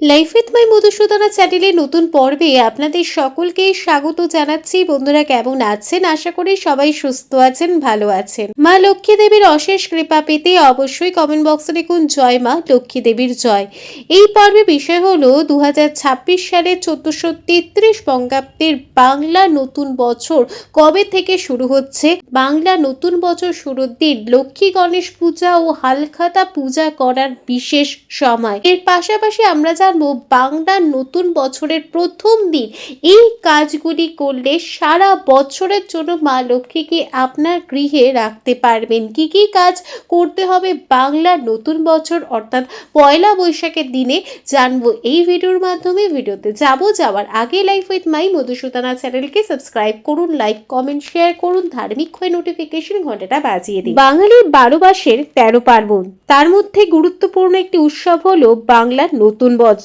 Life with my Madhusudana চ্যানেলে নতুন পর্বে আপনাদের সকলকে স্বাগত জানাচ্ছি। বন্ধুরা কেমন আছেন? আশা করি সবাই সুস্থ আছেন, ভালো আছেন। মা লক্ষ্মী দেবীর অশেষ কৃপা পেতে অবশ্যই কমেন্ট বক্সে লিখুন জয় মা লক্ষ্মী দেবীর জয়। এই পর্বে বিষয় হলো 2026 সালে 1433 বঙ্গাব্দের বাংলা নতুন বছর কবে থেকে শুরু হচ্ছে। বাংলা নতুন বছর শুরুর দিন লক্ষ্মী গণেশ পূজা ও হালখাতা পূজা করার বিশেষ সময়। এর পাশাপাশি আমরা জানবো বাংলার নতুন বছরের প্রথম দিন এই কাজগুলি করলে সারা বছরের জন্য মা লক্ষ্মীকে আপনার গৃহে রাখতে পারবেন। কি কি কাজ করতে হবে বাংলার নতুন বছর অর্থাৎ পয়লা বৈশাখের দিনে জানবো এই ভিডিওর মাধ্যমে। ভিডিওতে যাওয়ার আগে লাইফ উইথ মাই মধুসূদনা চ্যানেলকে সাবস্ক্রাইব করুন, লাইক কমেন্ট শেয়ার করুন, ধার্মিক হয়ে নোটিফিকেশন ঘন্টাটা বাজিয়ে দিন। বাঙালির 12 মাসের 13 পার্বণ, তার মধ্যে গুরুত্বপূর্ণ একটি উৎসব হলো বাংলার নতুন বছর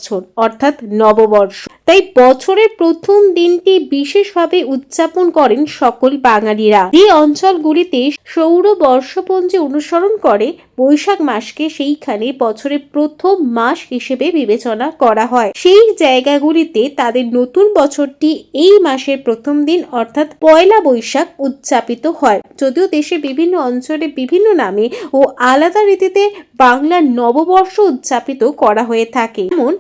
অর্থাৎ নববর্ষ। তাই বছরের প্রথম দিনটি বিশেষভাবে উদযাপন করেন সকল বাঙালিরা। যে অঞ্চলগুলিতে সৌর বর্ষপঞ্জি অনুসরণ করে বৈশাখ মাসকে সেইখানে বছরের প্রথম মাস হিসেবে বিবেচনা করা হয়, সেই জায়গাগুলিতে তাদের নতুন বছরটি এই মাসের প্রথম দিন অর্থাৎ পয়লা বৈশাখ উদযাপিত হয়। যদিও দেশের বিভিন্ন অঞ্চলে বিভিন্ন নামে ও আলাদা রীতিতে বাংলার নববর্ষ উদযাপিত করা হয়ে থাকে। যেমন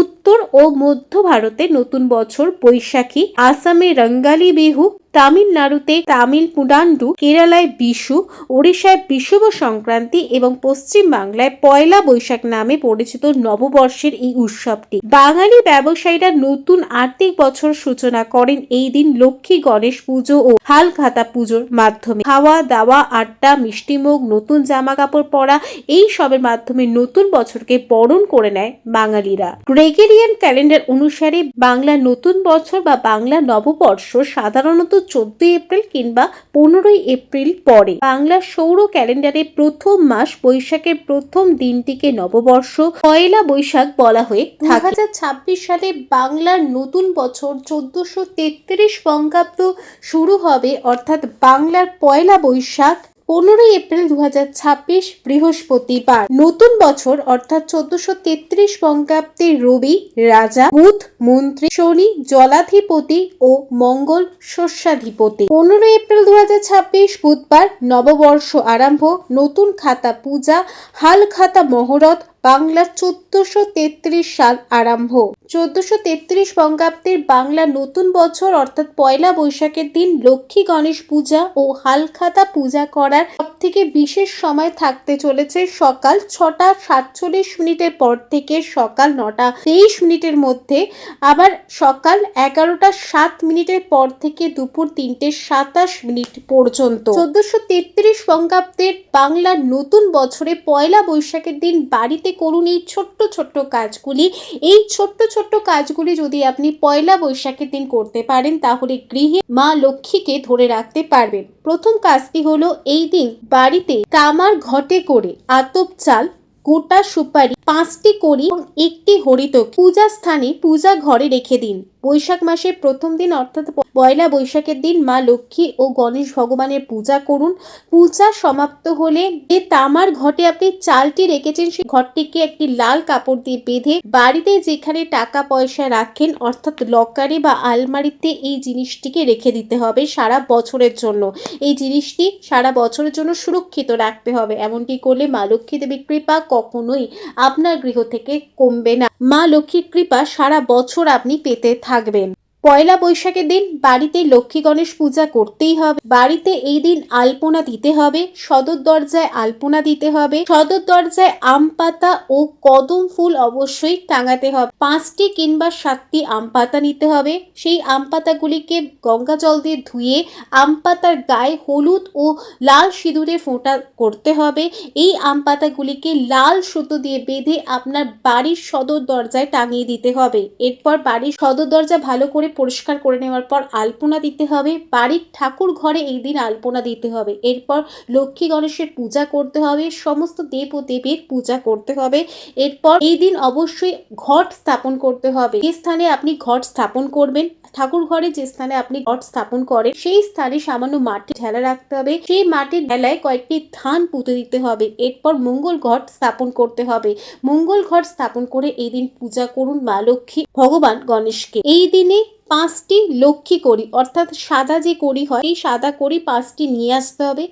উত্তর ও মধ্য ভারতে নতুন বছর বৈশাখী, আসামে রঙ্গালী বিহু, তামিলনাড়ুতে তামিল পুনান্ডু, কেরালায় বিশু, ওড়িশায় বিষুব সংক্রান্তি এবং পশ্চিম বাংলায় পয়লা বৈশাখ নামে পরিচিত নববর্ষের এই উৎসবটি। বাঙালি ব্যবসায়ীরা নতুন আর্থিক বছর সূচনা করেন এই দিন লক্ষ্মী গণেশ পুজো ও হালখাতা পুজোর মাধ্যমে। খাওয়া দাওয়া, আড্ডা, মিষ্টিমুখ, নতুন জামা কাপড় পরা এই সবের মাধ্যমে নতুন বছরকে বরণ করে নেয় বাঙালিরা। গ্রেগরিয়ান ক্যালেন্ডার অনুসারে বাংলা নতুন বছর বা বাংলা নববর্ষ সাধারণত 14 এপ্রিল কিংবা 15 এপ্রিল পরে। বাংলা সৌর ক্যালেন্ডারে প্রথম মাস বৈশাখের প্রথম দিনটিকে নববর্ষ পয়লা বৈশাখ বলা হয়ে থাকে। 2026 সালে বাংলার নতুন বছর 1433 বঙ্গাব্দ শুরু হবে অর্থাৎ বাংলার পয়লা বৈশাখ 15 এপ্রিল 2026 বৃহস্পতিবার। নতুন বছর অর্থাৎ 1433 বঙ্গাব্দে রবি রাজা, বুধ মন্ত্রী, শনি জলাধিপতি ও মঙ্গল শস্যাধিপতি। 15 এপ্রিল 2026 বুধবার নববর্ষ আরম্ভ, নতুন খাতা পূজা, হাল খাতা মহরত, বাংলা 1433 সাল আরম্ভ। 1433 বঙ্গাব্দের বাংলা নতুন বছর অর্থাৎ পয়লা বৈশাখের দিন লক্ষ্মী গণেশ পূজা ও হালখাতা পূজা করার সব থেকে বিশেষ সময় থাকতে চলেছে সকাল 6টা 47 মিনিটের পর থেকে সকাল 9টা 23 মিনিটের মধ্যে, আবার সকাল 11টা 7 মিনিটের পর থেকে দুপুর 3টে 27 মিনিট পর্যন্ত। 1433 বঙ্গাব্দের বাংলার নতুন বছরে পয়লা বৈশাখের দিন বাড়িতে করুন এই ছোট্ট ছোট্ট কাজগুলি। এই ছোট্ট ছোট্ট কাজগুলি যদি আপনি পয়লা বৈশাখের দিন করতে পারেন তাহলে গৃহে মা লক্ষ্মীকে ধরে রাখতে পারবেন। প্রথম কাজটি হলো এই দিন বাড়িতে তামার ঘটে করে আতপ চাল, গোটা সুপারি, 5টি কড়ি এবং একটি হরিতক পূজা স্থানে পূজা ঘরে রেখে দিন। বৈশাখ মাসের প্রথম দিন অর্থাৎ পয়লা বৈশাখের দিন মা লক্ষ্মী ও গণেশ ভগবানের পূজা করুন। পূজা সমাপ্ত হলে যে তামার ঘটে আপনি চালটি রেখেছেন সেই ঘরটিকে একটি লাল কাপড় দিয়ে বেঁধে বাড়িতে যেখানে টাকা পয়সা রাখেন অর্থাৎ লকারে বা আলমারিতে এই জিনিসটিকে রেখে দিতে হবে সারা বছরের জন্য। এই জিনিসটি সারা বছরের জন্য সুরক্ষিত রাখতে হবে। এমনটি করলে মা লক্ষ্মী দেবীর কৃপা কখনোই আপনার গৃহ থেকে কমবে না। মা লক্ষ্মীর কৃপা সারা বছর আপনি পেতে থাকবেন। পয়লা বৈশাখের দিন বাড়িতে লক্ষ্মী গণেশ পূজা করতেই হবে। বাড়িতে এই দিন আলপনা দিতে হবে, সদর দরজায় আলপনা দিতে হবে, সদর দরজায় আম পাতা ও কদম ফুল অবশ্যই টাঙাতে হবে। 5টি কিংবা 7টি আম পাতা নিতে হবে। সেই আম পাতাগুলিকে গঙ্গা জল দিয়ে ধুয়ে আম পাতার গায়ে হলুদ ও লাল সিঁদুরে ফোঁটা করতে হবে। এই আম পাতাগুলিকে লাল সুতো দিয়ে বেঁধে আপনার বাড়ির সদর দরজায় টাঙিয়ে দিতে হবে। এরপর বাড়ির সদর দরজা ভালো করে পরিষ্কার করে নেওয়ার পর আলপনা দিতে হবে। বাড়ির ঠাকুর ঘরে এই দিন আলপনা দিতে হবে। এরপর লক্ষ্মী গণেশের পূজা করতে হবে, সমস্ত দেব ও দেবীর পূজা করতে হবে। এরপর এই দিন অবশ্যই ঘট স্থাপন করতে হবে। যে স্থানে আপনি ঘট স্থাপন করবেন, ঠাকুর ঘরে যে স্থানে আপনি ঘট স্থাপন করেন সেই স্থানে সামান্য মাটি ঢেলা রাখতে হবে। সেই মাটির ঢেলায় কয়েকটি ধান পুঁতে দিতে হবে। এরপর মঙ্গল ঘট স্থাপন করতে হবে। মঙ্গল ঘট স্থাপন করে এই দিন পূজা করুন মা লক্ষ্মী ভগবান গণেশকে। এই দিনে 5টি লক্ষ্মী কড়ি অর্থাৎ সাদা যে কড়ি হয় এই সাদা কড়ি 5টি নিয়ে আসতে হবে।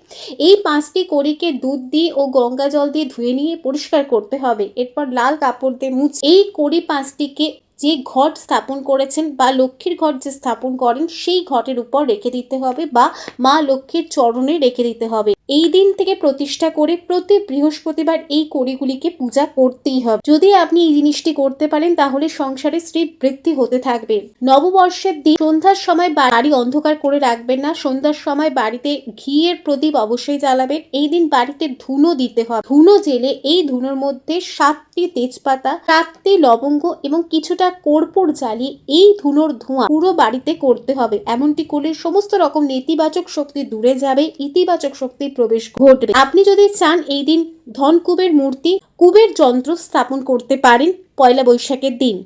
এই 5টি কড়িকে দুধ দিয়ে ও গঙ্গা জল দিয়ে ধুয়ে নিয়ে পরিষ্কার করতে হবে। এরপর লাল কাপড় দিয়ে মুছে এই কড়ি 5টিকে যে ঘট স্থাপন করেছেন বা লক্ষ্মীর ঘট যে স্থাপন করেন সেই ঘটের উপর রেখে দিতে হবে বা মা লক্ষ্মীর চরণে রেখে দিতে হবে। এই দিন থেকে প্রতিষ্ঠা করে প্রতি বৃহস্পতিবার এই কড়িগুলিকে পূজা করতেই হবে। যদি আপনি এই জিনিসটি করতে পারেন তাহলে সংসারে শ্রী বৃদ্ধি হতে থাকবে। নববর্ষের দিন সন্ধ্যার সময় বাড়ি অন্ধকার করে রাখবেন না। সন্ধ্যার সময় বাড়িতে ঘিয়ের প্রদীপ অবশ্যই জ্বালাবেন। এই দিন বাড়িতে ধুনো দিতে হবে। ধুনো জেলে এই ধুনোর মধ্যে 7টি তেজপাতা, 7টি লবঙ্গ এবং কিছুটা কর্পূর জ্বালিয়ে এই ধুনোর ধোঁয়া পুরো বাড়িতে করতে হবে। এমনটি করলে সমস্ত রকম নেতিবাচক শক্তি দূরে যাবে, ইতিবাচক শক্তি প্রবেশ ঘটবে। আপনি যদি চান এই দিন ধনকুবের মূর্তি, কুবের যন্ত্র স্থাপন করতে পারেন পয়লা বৈশাখের দিন।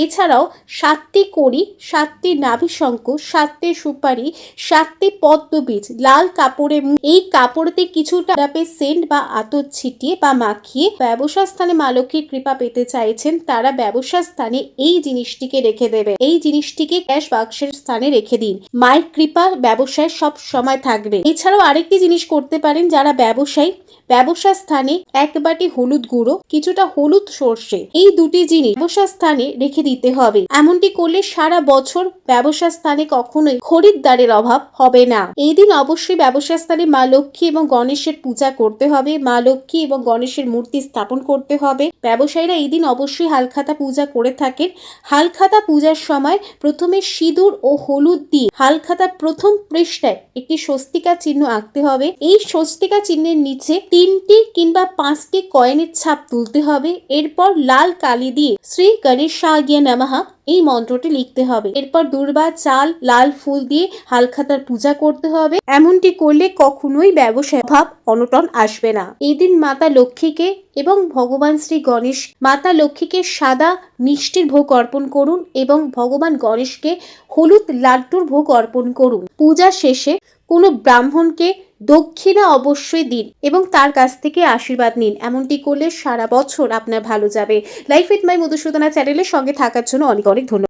এছাড়াও 7টি কড়ি, 7টি নাভি শঙ্খ, 7টি সুপারি, 7টি পদ্মবীজ লাল কাপড়ে এই কাপড়তে কিছুটা সেন্ট বা আতর ছিটিয়ে বা মাখিয়ে ব্যবসা স্থানে মা লক্ষ্মীর কৃপা পেতে চাইছেন তারা ব্যবসা স্থানে এই জিনিসটিকে রেখে দেবে। এই জিনিসটিকে ক্যাশ বাক্সের স্থানে রেখে দিন। মায়ের কৃপা ব্যবসায় সব সময় থাকবে। এছাড়াও আরেকটি জিনিস করতে পারেন যারা ব্যবসায়ী, ব্যবসা স্থানে 1 বাটি হলুদ গুঁড়ো, কিছুটা হলুদ সর্ষে এই দুটি জিনিস ব্যবসা স্থানে রেখে দিতে হবে। এমনটি করলে সারা বছর ব্যবসা স্থানে কখনোই খরিদ্দারের অভাব হবে না। এই দিন অবশ্যই ব্যবসা স্থানে মা লক্ষ্মী এবং গণেশের পূজা করতে হবে। মা লক্ষ্মী এবং গণেশের মূর্তি স্থাপন করতে হবে। ব্যবসায়ীরা এই দিন অবশ্যই হালখাতা পূজা করে থাকেন। হালখাতা পূজার সময় প্রথমে সিঁদুর ও হলুদ দিয়ে হালখাতার প্রথম পৃষ্ঠায় একটি স্বস্তিকা চিহ্ন আঁকতে হবে। এই স্বস্তিকা চিহ্নের নিচে 3টি কিংবা 5টি কয়েনের ছাপ তুলতে হবে। এরপর লাল কালি দিয়ে শ্রী গণেশায় নমঃ এই মন্ত্রটি লিখতে হবে। এরপর দূর্বা চাল, লাল ফুল দিয়ে হালখাতার পূজা করতে হবে। এমনটি করলে কখনোই ব্যবসায় অভাব অনটন আসবে না। এই দিন মাতা লক্ষ্মীকে এবং ভগবান শ্রী গণেশ, মাতা লক্ষ্মীকে সাদা মিষ্টির ভোগ অর্পণ করুন এবং ভগবান গণেশকে হলুদ লাড্ডুর ভোগ অর্পণ করুন। পূজা শেষে কোনো ব্রাহ্মণকে দক্ষিণা অবশ্যই দিন এবং তার কাছ থেকে আশীর্বাদ নিন। এমনটি করলে সারা বছর আপনার ভালো যাবে। লাইফ উইথ মাই মধুসূদনা চ্যানেলের সঙ্গে থাকার জন্য অনেক অনেক ধন্যবাদ।